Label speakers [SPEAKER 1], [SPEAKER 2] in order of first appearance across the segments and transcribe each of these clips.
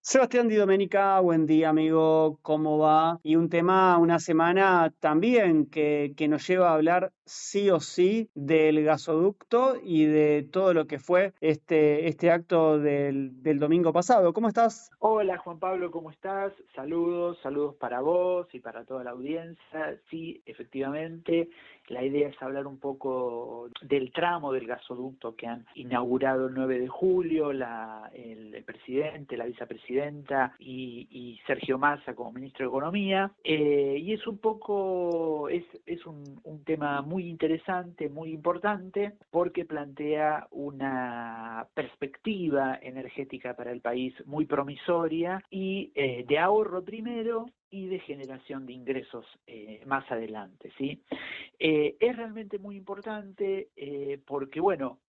[SPEAKER 1] Sebastián Di Domenica, buen día amigo, ¿cómo va? Y un tema, una semana también que nos lleva a hablar sí o sí del gasoducto y de todo lo que fue este acto del domingo pasado. ¿Cómo estás?
[SPEAKER 2] Hola Juan Pablo, ¿cómo estás? Saludos para vos y para toda la audiencia. Sí, efectivamente, la idea es hablar un poco del tramo del gasoducto que han inaugurado el 9 de julio el presidente, la vicepresidenta y Sergio Massa como ministro de Economía. Y es un poco, es un tema muy interesante, muy importante, porque plantea una perspectiva energética para el país muy promisoria y de ahorro primero y de generación de ingresos más adelante, ¿sí? Es realmente muy importante porque, bueno,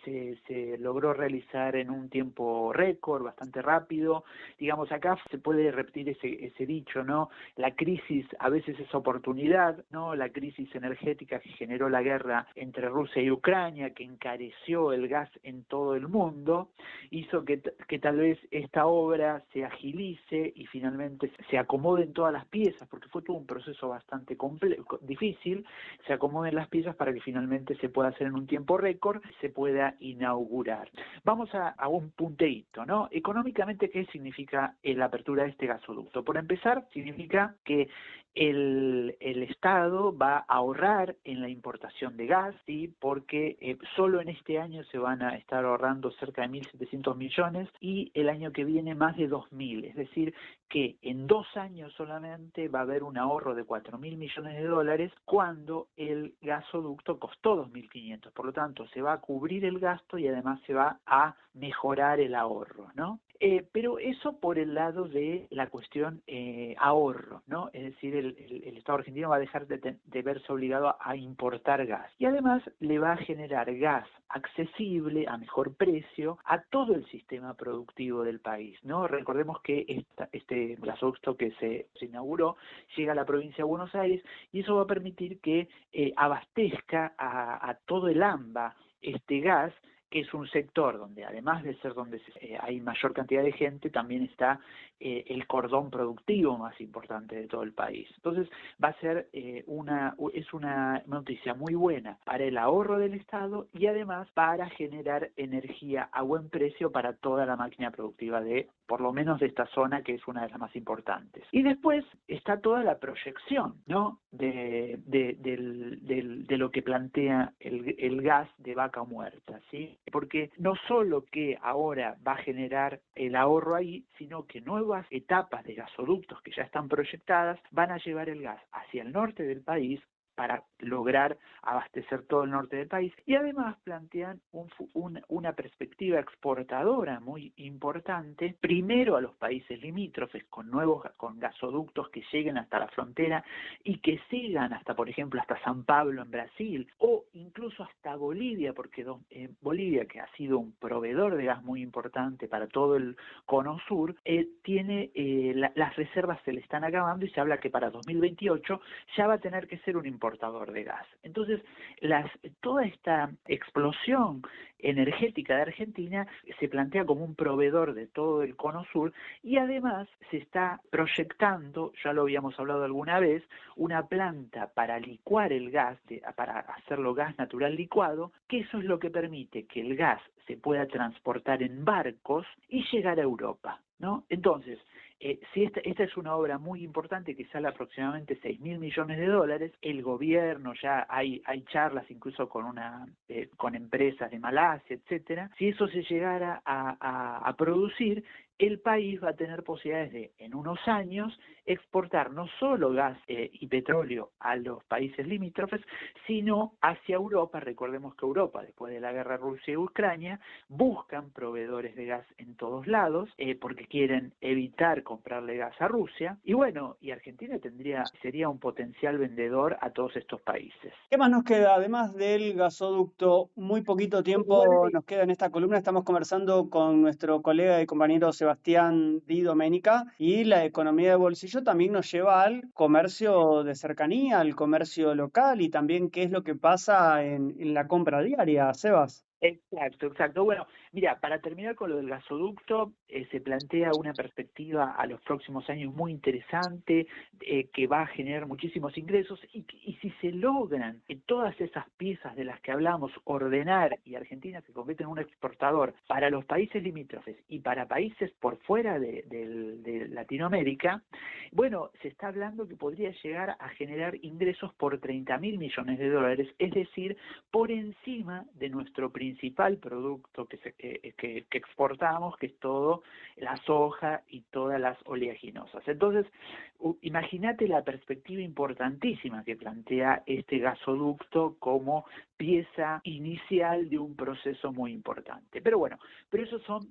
[SPEAKER 2] se logró realizar en un tiempo récord, bastante rápido. Digamos, acá se puede repetir ese dicho, ¿no? La crisis a veces es oportunidad, ¿no? La crisis energética que generó la guerra entre Rusia y Ucrania, que encareció el gas en todo el mundo, hizo que tal vez esta obra se agilice y finalmente se acomoden todas las piezas, porque fue todo un proceso bastante difícil, se acomoden las piezas para que finalmente se pueda hacer en un tiempo récord, se pueda inaugurar. Vamos a un punteíto, ¿no? Económicamente, ¿qué significa la apertura de este gasoducto? Por empezar, significa que el Estado va a ahorrar en la importación de gas, ¿sí? Porque solo en este año se van a estar ahorrando cerca de 1.700 millones y el año que viene más de 2.000, es decir, que en 2 años solamente va a haber un ahorro de 4.000 millones de dólares cuando el gasoducto costó 2.500. Por lo tanto, se va a cubrir el gasto y además se va a mejorar el ahorro, ¿no? Pero eso por el lado de la cuestión ahorro, ¿no? Es decir, el Estado argentino va a dejar de verse obligado a importar gas. Y además le va a generar gas accesible a mejor precio a todo el sistema productivo del país, ¿no? Recordemos que este gasoducto que se inauguró llega a la provincia de Buenos Aires y eso va a permitir que abastezca a todo el AMBA este gas, que es un sector donde además de ser donde hay mayor cantidad de gente, también está el cordón productivo más importante de todo el país. Entonces va a ser es una noticia muy buena para el ahorro del Estado y además para generar energía a buen precio para toda la máquina productiva de, por lo menos de esta zona, que es una de las más importantes. Y después está toda la proyección, ¿no? De lo que plantea el gas de vaca muerta, ¿sí? Porque no solo que ahora va a generar el ahorro ahí, sino que nuevas etapas de gasoductos que ya están proyectadas van a llevar el gas hacia el norte del país para lograr abastecer todo el norte del país y además plantean una perspectiva exportadora muy importante, primero a los países limítrofes con gasoductos que lleguen hasta la frontera y que sigan hasta, por ejemplo, hasta San Pablo en Brasil o incluso hasta Bolivia, porque Bolivia, que ha sido un proveedor de gas muy importante para todo el cono sur, las reservas se le están acabando y se habla que para 2028 ya va a tener que ser un importador de gas. Entonces, toda esta explosión energética de Argentina se plantea como un proveedor de todo el cono sur y además se está proyectando, ya lo habíamos hablado alguna vez, una planta para licuar el gas, para hacerlo gas natural licuado, que eso es lo que permite que el gas se pueda transportar en barcos y llegar a Europa, ¿no? Entonces, si esta es una obra muy importante que sale aproximadamente 6.000 millones de dólares, el gobierno ya hay charlas incluso con empresas de Malasia, etcétera. Si eso se llegara a producir, el país va a tener posibilidades de, en unos años, exportar no solo gas y petróleo a los países limítrofes, sino hacia Europa. Recordemos que Europa, después de la guerra Rusia y Ucrania, buscan proveedores de gas en todos lados porque quieren evitar comprarle gas a Rusia. Y bueno, y Argentina sería un potencial vendedor a todos estos países.
[SPEAKER 1] ¿Qué más nos queda? Además del gasoducto, muy poquito tiempo
[SPEAKER 2] Igual
[SPEAKER 1] nos queda en esta columna. Estamos conversando con nuestro colega y compañero Sebastián Di Domenica y la economía de bolsillo también nos lleva al comercio de cercanía, al comercio local y también qué es lo que pasa en la compra diaria, Sebas.
[SPEAKER 2] Exacto. Bueno, Mira, para terminar con lo del gasoducto, se plantea una perspectiva a los próximos años muy interesante, que va a generar muchísimos ingresos y si se logran todas esas piezas de las que hablamos ordenar y Argentina se convierte en un exportador para los países limítrofes y para países por fuera de Latinoamérica, bueno, se está hablando que podría llegar a generar ingresos por 30.000 millones de dólares, es decir, por encima de nuestro principal producto que exportamos, que es todo la soja y todas las oleaginosas. Entonces, imagínate la perspectiva importantísima que plantea este gasoducto como pieza inicial de un proceso muy importante. Pero bueno, pero esos son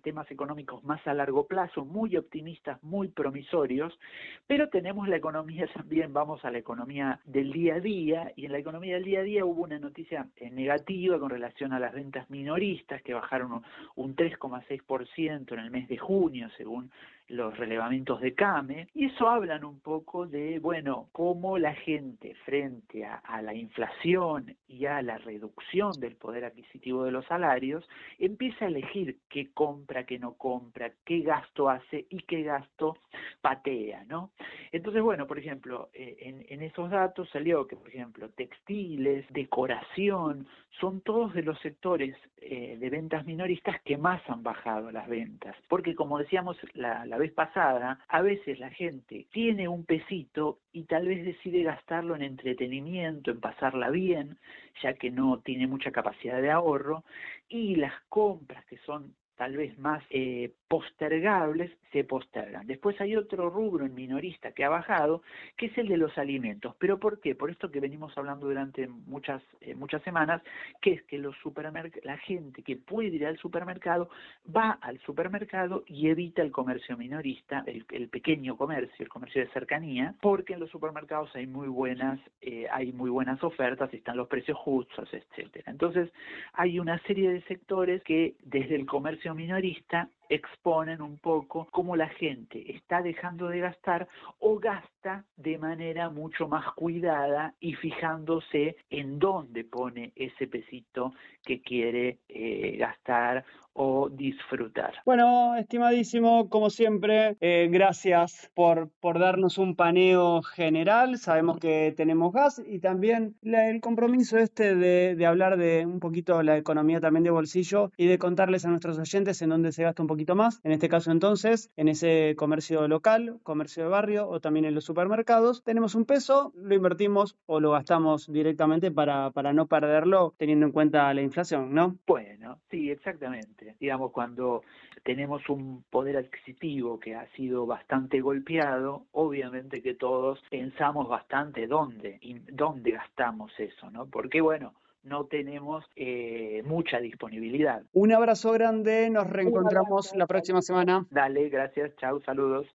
[SPEAKER 2] temas económicos más a largo plazo, muy optimistas, muy promisorios, pero tenemos la economía también, vamos a la economía del día a día, y en la economía del día a día hubo una noticia negativa con relación a las ventas minoristas, que bajaron un 3,6% en el mes de junio, según los relevamientos de CAME, y eso hablan un poco de, bueno, cómo la gente frente a la inflación y a la reducción del poder adquisitivo de los salarios, empieza a elegir qué compra, qué no compra, qué gasto hace y qué gasto patea, ¿no? Entonces, bueno, por ejemplo, en esos datos salió que, por ejemplo, textiles, decoración, son todos de los sectores de ventas minoristas que más han bajado las ventas, porque como decíamos la vez pasada, a veces la gente tiene un pesito y tal vez decide gastarlo en entretenimiento, en pasarla bien, ya que no tiene mucha capacidad de ahorro, y las compras que son tal vez más postergables, se postergan. Después hay otro rubro en minorista que ha bajado, que es el de los alimentos. ¿Pero por qué? Por esto que venimos hablando durante muchas semanas, que es que la gente que puede ir al supermercado, va al supermercado y evita el comercio minorista, el pequeño comercio, el comercio de cercanía, porque en los supermercados hay muy buenas ofertas, están los precios justos, etcétera. Entonces, hay una serie de sectores que desde el comercio minorista exponen un poco cómo la gente está dejando de gastar o gasta de manera mucho más cuidada y fijándose en dónde pone ese pesito que quiere gastar o disfrutar.
[SPEAKER 1] Bueno, estimadísimo, como siempre, gracias por darnos un paneo general. Sabemos que tenemos gas y también el compromiso de hablar de un poquito la economía también de bolsillo y de contarles a nuestros oyentes en dónde se gasta un poquito más. En este caso, entonces, en ese comercio local, comercio de barrio o también en los supermercados, tenemos un peso, lo invertimos o lo gastamos directamente para no perderlo, teniendo en cuenta la inflación, ¿no?
[SPEAKER 2] Bueno, sí, exactamente. Digamos, cuando tenemos un poder adquisitivo que ha sido bastante golpeado, obviamente que todos pensamos bastante dónde gastamos eso, ¿no? Porque, bueno, no tenemos mucha disponibilidad.
[SPEAKER 1] Un abrazo grande, nos
[SPEAKER 2] Un
[SPEAKER 1] reencontramos
[SPEAKER 2] abrazo,
[SPEAKER 1] la próxima
[SPEAKER 2] saludos.
[SPEAKER 1] semana.
[SPEAKER 2] Dale, gracias, chau, saludos.